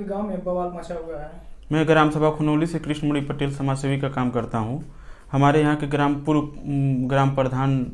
आपके गांव में बवाल मचा हुआ है। मैं ग्राम सभा खुनौली से कृष्णमणि पटेल समाज सेवी का काम करता हूँ। हमारे यहाँ के पूर्व ग्राम प्रधान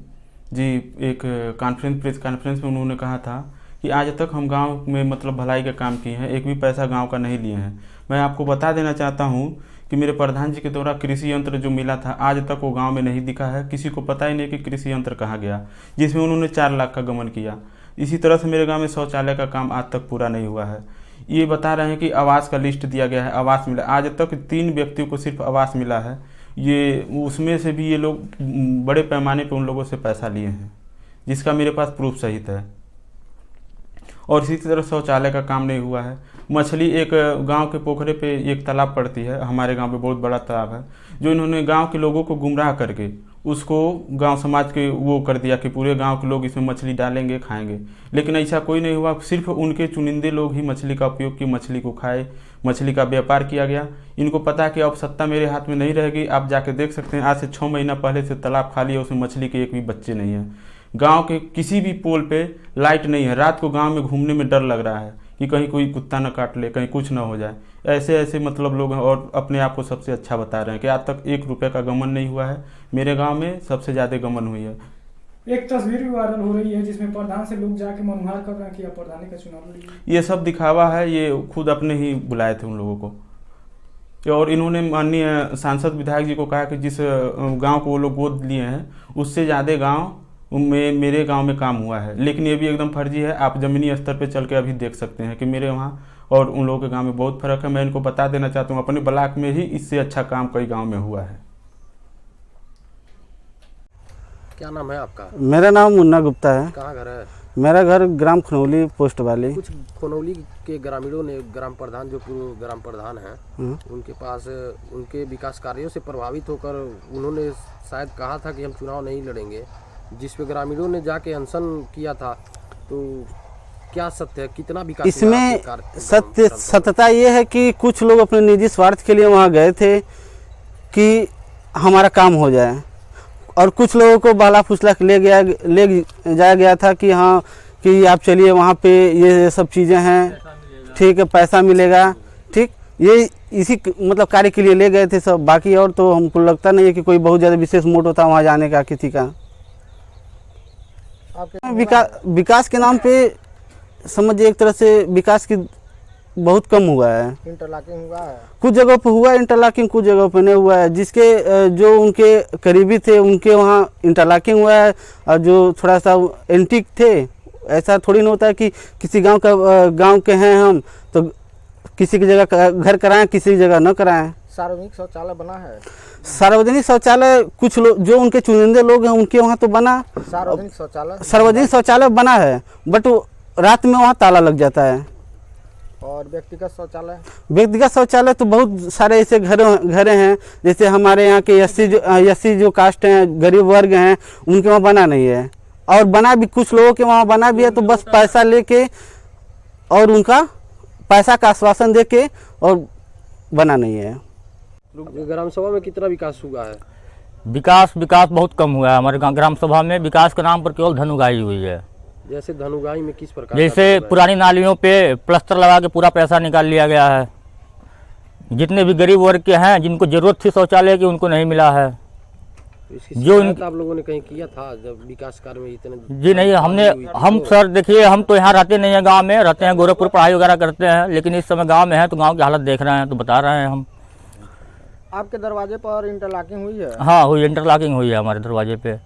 जी एक प्रेस कॉन्फ्रेंस में उन्होंने कहा था कि आज तक हम गांव में मतलब भलाई का काम किए हैं, एक भी पैसा गांव का नहीं लिए हैं। मैं आपको बता देना चाहता हूं कि मेरे प्रधान जी के द्वारा कृषि यंत्र जो मिला था आज तक वो गांव में नहीं दिखा है। किसी को पता ही नहीं कि कृषि यंत्र कहाँ गया, जिसमें उन्होंने 4 लाख का गमन किया। इसी तरह से मेरे गाँव में शौचालय का काम आज तक पूरा नहीं हुआ है। ये बता रहे हैं कि आवास का लिस्ट दिया गया है, आवास मिला, आज तक 3 व्यक्तियों को सिर्फ आवास मिला है। ये उसमें से भी ये लोग बड़े पैमाने पे उन लोगों से पैसा लिए हैं, जिसका मेरे पास प्रूफ सहित है। और इसी तरह शौचालय का काम नहीं हुआ है। मछली एक गांव के पोखरे पे एक तालाब पड़ती है, हमारे गांव पे बहुत बड़ा तालाब है, जो इन्होंने गांव के लोगों को गुमराह करके उसको गांव समाज के वो कर दिया कि पूरे गांव के लोग इसमें मछली डालेंगे खाएंगे। लेकिन ऐसा कोई नहीं हुआ, सिर्फ उनके चुनिंदे लोग ही मछली का उपयोग किए, मछली को खाए, मछली का व्यापार किया गया। इनको पता है कि अब सत्ता मेरे हाथ में नहीं रहेगी। आप जाके देख सकते हैं, आज से 6 महीना पहले से तालाब खाली है, उसमें मछली के एक भी बच्चे नहीं है। गांव के किसी भी पोल पे लाइट नहीं है, रात को गांव में घूमने में डर लग रहा है कि कहीं कोई कुत्ता न काट ले, कहीं कुछ ना हो जाए। ऐसे ऐसे मतलब लोग हैं और अपने आप को सबसे अच्छा बता रहे हैं कि आज तक 1 रुपये का गमन नहीं हुआ है। मेरे गांव में सबसे ज़्यादा गमन हुई है। एक तस्वीर भी वायरल हो रही है जिसमें प्रधान से लोग जाके मनोहार कर रहे हैं कि आप प्रधानी का चुनाव लड़िए। ये सब दिखावा है, ये खुद अपने ही बुलाए थे उन लोगों को। और इन्होंने माननीय सांसद विधायक जी को कहा कि जिस गांव को वो लोग गोद लिए हैं उससे ज़्यादा गांव में मेरे गांव में काम हुआ है। लेकिन ये भी एकदम फर्जी है। आप ज़मीनी स्तर पे चल के अभी देख सकते हैं कि मेरे वहाँ और उन लोगों के गांव में बहुत फ़र्क है। मैं इनको बता देना चाहता हूँ, अपने ब्लॉक में ही इससे अच्छा काम कई गाँव में हुआ है। क्या नाम है आपका? मेरा नाम मुन्ना गुप्ता है। कहाँ घर है? मेरा घर ग्राम खुनौली पोस्ट वाली। कुछ खुनौली के ग्रामीणों ने ग्राम प्रधान जो पूर्व ग्राम प्रधान हैं उनके पास उनके विकास कार्यों से प्रभावित होकर उन्होंने शायद कहा था कि हम चुनाव नहीं लड़ेंगे, जिस पे ग्रामीणों ने जाके अनशन किया था। तो क्या सत्य है, कितना विकास इसमें सत्यता ये है कि कुछ लोग अपने निजी स्वार्थ के लिए वहाँ गए थे कि हमारा काम हो जाए, और कुछ लोगों को बाला फुसला ले जाया गया था कि हाँ कि आप चलिए वहाँ पे ये सब चीज़ें हैं, ठीक है, पैसा मिलेगा, ठीक, ये इसी मतलब कार्य के लिए ले गए थे सब। बाकी और तो हमको लगता नहीं है कि कोई बहुत ज़्यादा विशेष मोटो था वहाँ जाने का किसी का। विकास के नाम पे समझिए एक तरह से विकास की बहुत कम हुआ है। इंटरलॉकिंग हुआ है, कुछ जगह पे हुआ इंटरलॉकिंग, कुछ जगह पे नहीं हुआ है। जिसके जो उनके करीबी थे उनके वहाँ इंटरलॉकिंग हुआ है, और जो थोड़ा सा एंटीक थे, ऐसा थोड़ी ना होता है कि किसी गांव के हैं हम तो किसी की जगह घर कराएं, किसी की जगह न कराएं। सार्वजनिक शौचालय बना है? सार्वजनिक शौचालय कुछ लोग जो उनके चुनिंदे लोग हैं उनके वहाँ तो बना। सार्वजनिक शौचालय बना है, बट रात में वहाँ ताला लग जाता है। और व्यक्तिगत शौचालय तो बहुत सारे ऐसे घरे हैं, जैसे हमारे यहाँ के एससी जो कास्ट हैं, गरीब वर्ग हैं, उनके वहाँ बना नहीं है। और बना भी कुछ लोगों के वहाँ बना भी है, तो बस पैसा लेके और उनका पैसा का आश्वासन देके और बना नहीं है। ग्राम सभा में कितना विकास हुआ है? विकास बहुत कम हुआ है हमारे ग्राम सभा में। विकास के नाम पर केवल धनुगाही हुई है। जैसे धनुगाही में किस प्रकार? जैसे पुरानी नालियों पे प्लास्टर लगा के पूरा पैसा निकाल लिया गया है। जितने भी गरीब वर्ग के हैं जिनको जरूरत थी शौचालय की उनको नहीं मिला है। जो आप लोगों ने कहीं किया था जब विकास कार्य में इतने? जी नहीं, हम सर देखिए, हम तो यहाँ रहते नहीं है, गांव में रहते हैं, गोरखपुर पढ़ाई वगैरह करते हैं, लेकिन इस समय गांव में है तो गांव की हालत देख रहे हैं, तो बता रहे हैं हम। आपके दरवाजे पर इंटरलॉकिंग हुई है? हाँ हुई, इंटरलॉकिंग हुई है हमारे दरवाजे पे।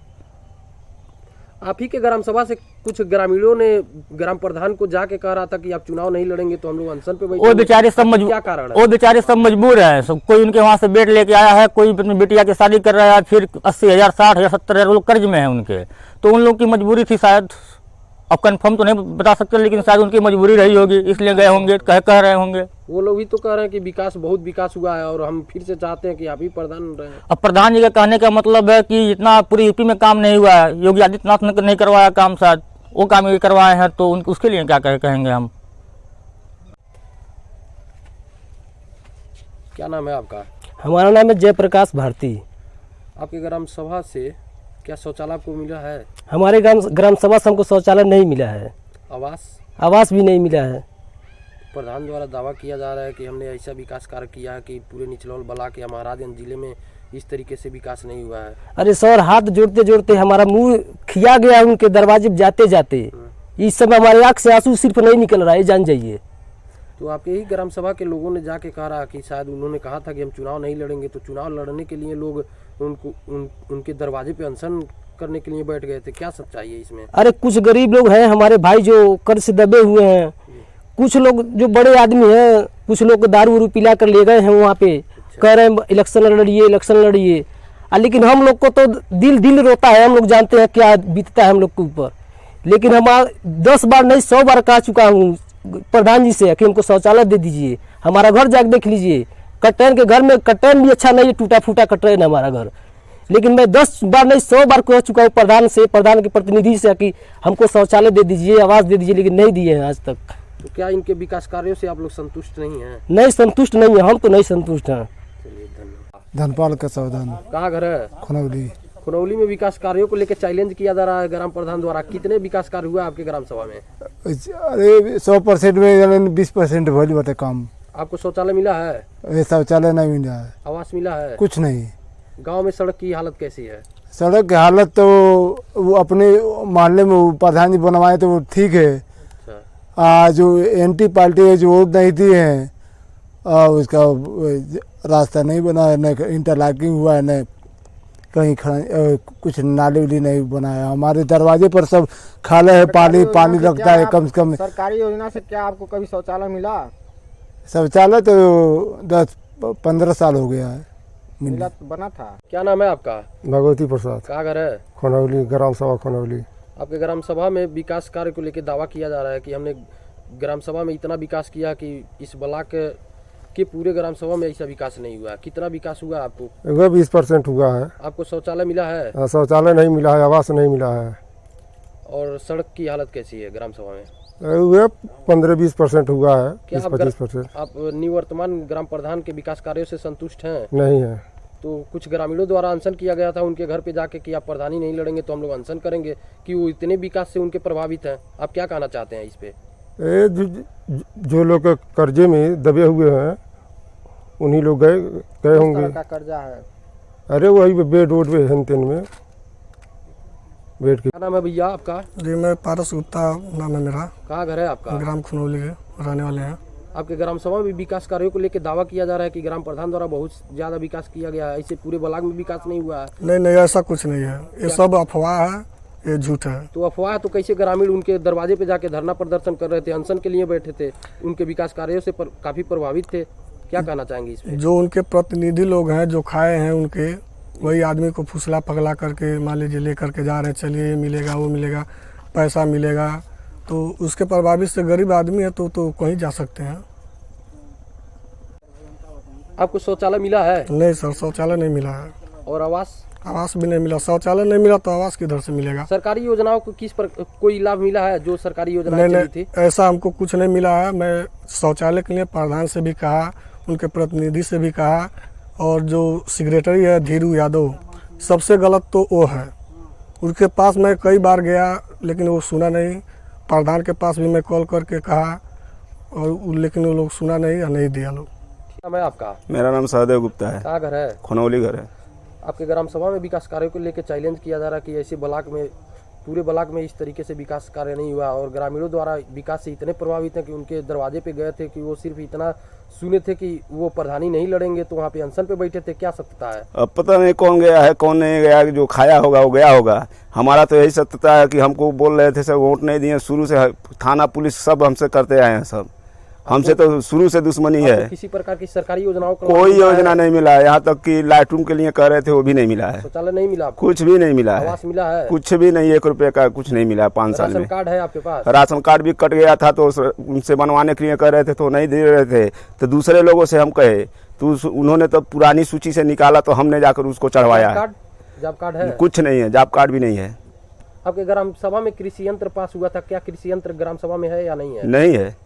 आप ही के ग्राम सभा से कुछ ग्रामीणों ने ग्राम प्रधान को जाके कह रहा था कि आप चुनाव नहीं लड़ेंगे तो हम लोग अनशन पे बैठे। वो बेचारे सब मजबूर, क्या कारण है? वो बेचारे सब मजबूर है। सब कोई उनके वहाँ से बेट लेके आया है, कोई अपनी बेटिया की शादी कर रहा है, फिर 80,000 60,000 70,000 लोग कर्ज में है उनके, तो उन लोग की मजबूरी थी शायद। अब कंफर्म तो नहीं बता सकते, लेकिन शायद उनकी मजबूरी रही होगी, इसलिए गए होंगे, कह रहे होंगे। वो लोग भी तो कह रहे हैं कि बहुत विकास हुआ है और हम फिर से चाहते हैं कि आप ही प्रधान रहे। अब प्रधान जी का कहने का मतलब है कि इतना पूरी यूपी में काम नहीं हुआ है, योगी आदित्यनाथ ने नहीं करवाया काम, शायद वो काम ये करवाए हैं, तो उसके लिए क्या कहेंगे हम। क्या नाम है आपका? हमारा नाम है जयप्रकाश भारती। आपके ग्राम सभा से क्या शौचालय को मिला है? हमारे ग्राम सभा से हमको शौचालय नहीं मिला है। आवास? आवास भी नहीं मिला है। प्रधान द्वारा दावा किया जा रहा है कि हमने ऐसा विकास कार्य किया है कि पूरे निचलौल ब्लॉक या महाराजगंज जिले में इस तरीके से विकास नहीं हुआ है। अरे सर, हाथ जोड़ते जोड़ते हमारा मुंह खिया गया उनके दरवाजे पे जाते जाते। इस समय हमारे आँख से आंसू सिर्फ नहीं निकल रहा है, जान जाइए। तो आपके ही ग्राम सभा के लोगों ने जाके कहा रहा कि शायद उन्होंने कहा था कि हम चुनाव नहीं लड़ेंगे, तो चुनाव लड़ने के लिए लोग उनके दरवाजे पे अनशन करने के लिए बैठ गए थे। क्या सच्चाई है इसमें? अरे कुछ गरीब लोग हैं हमारे भाई जो कर्ज से दबे हुए हैं, कुछ लोग जो बड़े आदमी हैं, कुछ लोग दारू वारू पिला कर ले गए हैं वहाँ पे, कह रहे हैं इलेक्शन लड़िए। लेकिन हम लोग को तो दिल रोता है, हम लोग जानते हैं क्या बीतता है हम लोग के ऊपर। लेकिन हम 10 बार नहीं 100 बार कह चुका हूँ प्रधान जी से कि हमको शौचालय दे दीजिए, हमारा घर जाके देख लीजिए। कटैन के घर में कटैन भी अच्छा नहीं है, टूटा फूटा कटैन है हमारा घर। लेकिन मैं 10 बार नहीं 100 बार कह चुका हूँ प्रधान के प्रतिनिधि से कि हमको शौचालय दे दीजिए, आवास दे दीजिए, लेकिन नहीं दिए हैं आज तक। तो क्या इनके विकास कार्यों से आप लोग संतुष्ट नहीं हैं? नहीं संतुष्ट नहीं है, हम तो नहीं संतुष्ट हैं। चलिए धन्यवाद। धनपाल का सावधान, कहाँ घर है? खुनौली में विकास कार्यों को लेकर चैलेंज किया जा रहा है ग्राम प्रधान द्वारा। कितने विकास कार्य हुआ आपके ग्राम सभा में? अरे 100% में 20% भले बटे काम। आपको शौचालय मिला है? शौचालय नहीं मिला है। आवास मिला है? कुछ नहीं। गांव में सड़क की हालत कैसी है? सड़क की हालत तो वो अपने मोहल्ले में प्रधान जी बनवाए तो वो ठीक है। जो एंटी पार्टी है जो वोट नहीं दी है, उसका रास्ता नहीं बना है, न इंटरलॉकिंग हुआ है, न कहीं कुछ नाली उली नहीं बनाया। हमारे दरवाजे पर सब खाले है, पानी लगता है कम से कम। सरकारी योजना से क्या आपको कभी शौचालय मिला? शौचालय तो 10-15 साल हो गया है मिला, तो बना था। क्या नाम है आपका? भगवती प्रसाद। कहाँ घर है? खुनौली, ग्राम सभा खुनौली। आपके ग्राम सभा में विकास कार्य को लेकर दावा किया जा रहा है कि हमने ग्राम सभा में इतना विकास किया कि इस ब्लॉक के पूरे ग्राम सभा में ऐसा विकास नहीं हुआ। कितना विकास हुआ आपको? 20% हुआ है। आपको शौचालय मिला है? शौचालय नहीं मिला है, आवास नहीं मिला है। और सड़क की हालत कैसी है ग्राम सभा में? 15-20% हुआ है। क्या 20-25%। आप निवर्तमान ग्राम प्रधान के विकास कार्यों से संतुष्ट हैं? नहीं है। तो कुछ ग्रामीणों द्वारा अनशन किया गया था उनके घर पे जाके कि आप प्रधानी नहीं लड़ेंगे तो हम लोग अनशन करेंगे, कि वो इतने विकास से उनके प्रभावित हैं। आप क्या कहना चाहते हैं इस पे? जो लोग कर्जे में दबे हुए हैं उन्हीं लोग गए होंगे। का कर्जा है? अरे वही बेड रोड पे हेन में बेड। क्या नाम है भैया आपका? जी मैं पारस गुप्ता नाम है मेरा। कहाँ घर है आपका? ग्राम खुनौली के रहने वाले हैं। आपके ग्राम सभा में विकास कार्यों को लेकर दावा किया जा रहा है कि ग्राम प्रधान द्वारा बहुत ज्यादा विकास किया गया है, ऐसे पूरे ब्लॉक में विकास नहीं हुआ है। नहीं ऐसा कुछ नहीं है, ये सब अफवाह है, ये झूठ है। तो अफवाह तो कैसे ग्रामीण उनके दरवाजे पे जाके धरना प्रदर्शन कर रहे थे, अनशन के लिए बैठे थे, उनके विकास कार्यों से काफी प्रभावित थे। क्या कहना चाहेंगे इस पे? जो उनके प्रतिनिधि लोग हैं जो खाए हैं उनके, वही आदमी को फुसला पगला करके मान लीजिए ले करके जा रहे हैं, चलिए ये मिलेगा वो मिलेगा, पैसा मिलेगा, तो उसके प्रभावित से गरीब आदमी है तो कहीं जा सकते हैं। आपको शौचालय मिला है? नहीं सर, शौचालय नहीं मिला है। और आवास? आवास भी नहीं मिला। शौचालय नहीं मिला तो आवास किधर से मिलेगा? सरकारी योजनाओं को कोई लाभ मिला है जो सरकारी योजनाएं चली थी? ऐसा हमको कुछ नहीं मिला है। मैं शौचालय के लिए प्रधान से भी कहा, उनके प्रतिनिधि से भी कहा, और जो सेक्रेटरी है धीरू यादव, सबसे गलत तो वो है। उनके पास मैं कई बार गया लेकिन वो सुना नहीं। प्रधान के पास भी मैं कॉल करके कहा और लेकिन वो लोग सुना नहीं या नहीं दिया लोग। नाम है आपका? मेरा नाम सहदेव गुप्ता है। कहाँ घर है? खुनौली घर है। आपके ग्राम सभा में विकास कार्यों को लेकर चैलेंज किया जा रहा है कि ऐसे ब्लॉक में, पूरे ब्लॉक में इस तरीके से विकास कार्य नहीं हुआ, और ग्रामीणों द्वारा विकास से इतने प्रभावित हैं कि उनके दरवाजे पे गए थे कि वो सिर्फ इतना सुने थे कि वो प्रधानी नहीं लड़ेंगे तो वहाँ पे अनशन पे बैठे थे। क्या सत्यता है? अब पता नहीं कौन गया है कौन नहीं गया, जो खाया होगा वो गया होगा। हमारा तो यही सत्यता है कि हमको बोल रहे थे सब वोट नहीं दिए, शुरू से थाना पुलिस सब हमसे करते आए हैं। सब हमसे तो शुरू से दुश्मनी है। किसी प्रकार की सरकारी योजनाओं का कोई योजना नहीं मिला है। यहाँ तक कि लाइट रूम के लिए कह रहे थे वो भी नहीं मिला है। शौचालय नहीं मिला? कुछ भी नहीं मिला है। आवास मिला है? कुछ भी नहीं, 1 रुपये का कुछ नहीं मिला है 5 साल में। राशन कार्ड है आपके पास? राशन कार्ड भी कट गया था तो उनसे बनवाने के लिए कह रहे थे तो नहीं दे रहे थे। तो दूसरे लोगों से हम कहे तो उन्होंने तो पुरानी सूची से निकाला तो हमने जाकर उसको चढ़वाया। जॉब कार्ड है? कुछ नहीं है, जॉब कार्ड भी नहीं है। आपके ग्राम सभा में कृषि यंत्र पास हुआ था, क्या कृषि यंत्र ग्राम सभा में है या नहीं है? नहीं है।